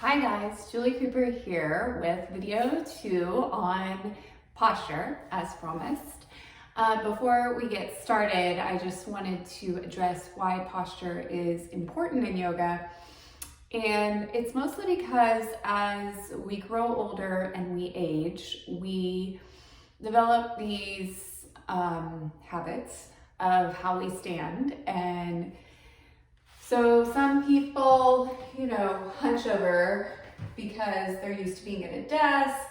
Hi guys, Julie Cooper here with video 2 on posture as promised. Before we get started, I just wanted to address why posture is important in yoga. And it's mostly because as we grow older and we age, we develop these habits of how we stand. And so some people, hunch over because they're used to being at a desk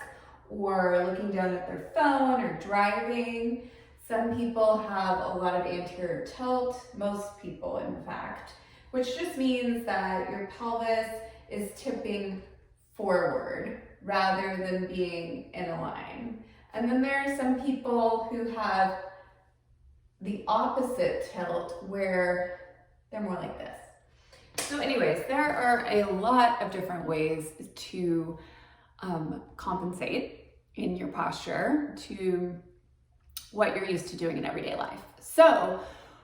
or looking down at their phone or driving. Some people have a lot of anterior tilt, most people in fact, which just means that your pelvis is tipping forward rather than being in a line. And then there are some people who have the opposite tilt where they're more like this. So anyways, there are a lot of different ways to compensate in your posture to what you're used to doing in everyday life. So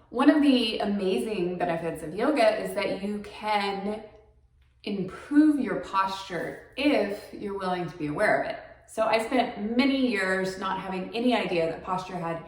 one of the amazing benefits of yoga is that you can improve your posture if you're willing to be aware of it. So I spent many years not having any idea that posture had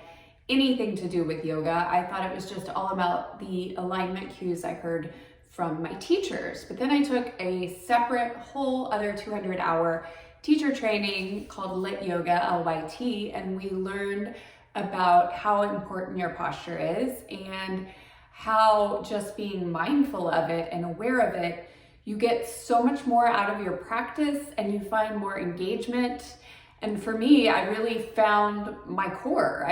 anything to do with yoga. I thought it was just all about the alignment cues I heard from my teachers. But then I took a separate whole other 200-hour teacher training called Lit Yoga, LYT, and we learned about how important your posture is and how just being mindful of it and aware of it, you get so much more out of your practice and you find more engagement. And for me, I really found my core.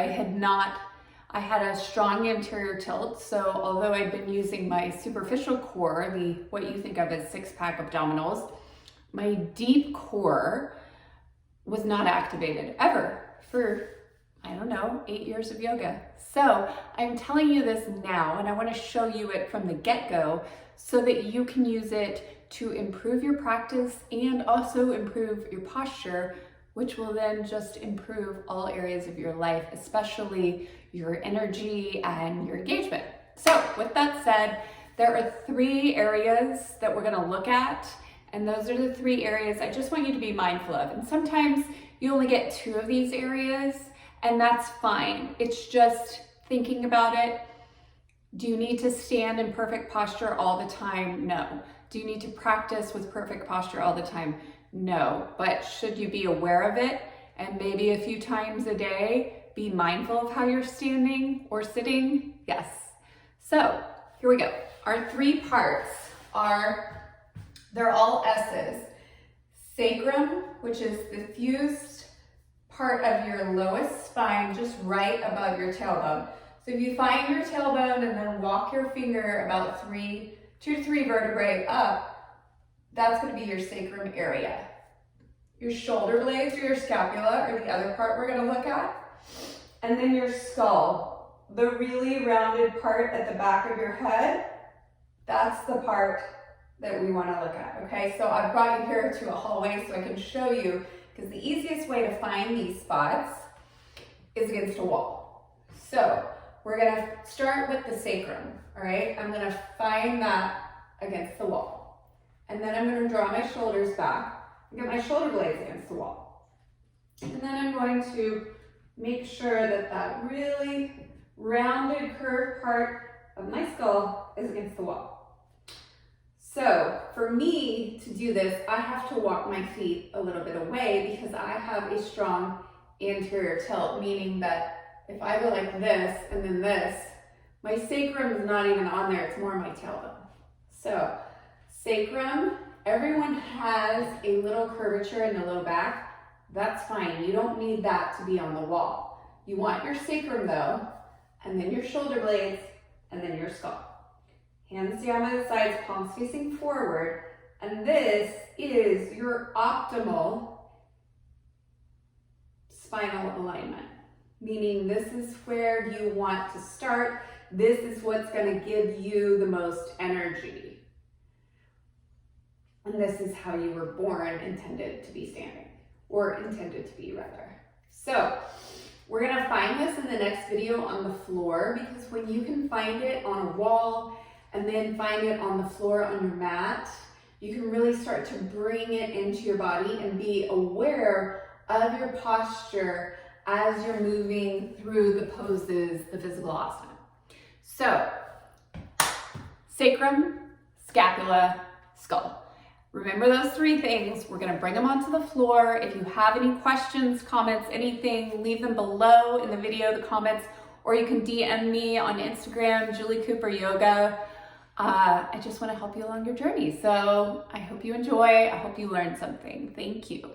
I had a strong anterior tilt, so although I'd been using my superficial core, what you think of as six-pack abdominals, my deep core was not activated ever for, 8 years of yoga. So I'm telling you this now, and I want to show you it from the get-go so that you can use it to improve your practice and also improve your posture, which will then just improve all areas of your life, especially your energy and your engagement. So with that said, there are 3 areas that we're gonna look at, and those are the 3 areas I just want you to be mindful of. And sometimes you only get 2 of these areas, and that's fine. It's just thinking about it. Do you need to stand in perfect posture all the time? No. Do you need to practice with perfect posture all the time? No. But should you be aware of it and maybe a few times a day be mindful of how you're standing or sitting? Yes. So here we go. Our 3 parts they're all S's. Sacrum, which is the fused part of your lowest spine, just right above your tailbone. So if you find your tailbone and then walk your finger about 2 to 3 vertebrae up, that's going to be your sacrum area. Your shoulder blades or your scapula are the other part we're going to look at. And then your skull, the really rounded part at the back of your head, that's the part that we want to look at, okay? So I've brought you here to a hallway so I can show you, because the easiest way to find these spots is against a wall. So we're going to start with the sacrum, all right? I'm going to find that against the wall. And then I'm going to draw my shoulders back and get my shoulder blades against the wall. And then I'm going to make sure that that really rounded curved part of my skull is against the wall. So for me to do this, I have to walk my feet a little bit away because I have a strong anterior tilt, meaning that if I go like this and then this, my sacrum is not even on there, it's more my tailbone. So sacrum, everyone has a little curvature in the low back. That's fine, you don't need that to be on the wall. You want your sacrum though, and then your shoulder blades, and then your skull. Hands down by the sides, palms facing forward, and this is your optimal spinal alignment, meaning this is where you want to start. This is what's going to give you the most energy. And this is how you were born, intended to be standing, or intended to be rather. So we're going to find this in the next video on the floor, because when you can find it on a wall and then find it on the floor on your mat, you can really start to bring it into your body and be aware of your posture as you're moving through the poses, the physical asana. So, sacrum, scapula, skull. Remember those three things. We're gonna bring them onto the floor. If you have any questions, comments, anything, leave them below in the video, the comments, or you can DM me on Instagram, Julie Cooper Yoga. I just wanna help you along your journey. So I hope you enjoy. I hope you learned something. Thank you.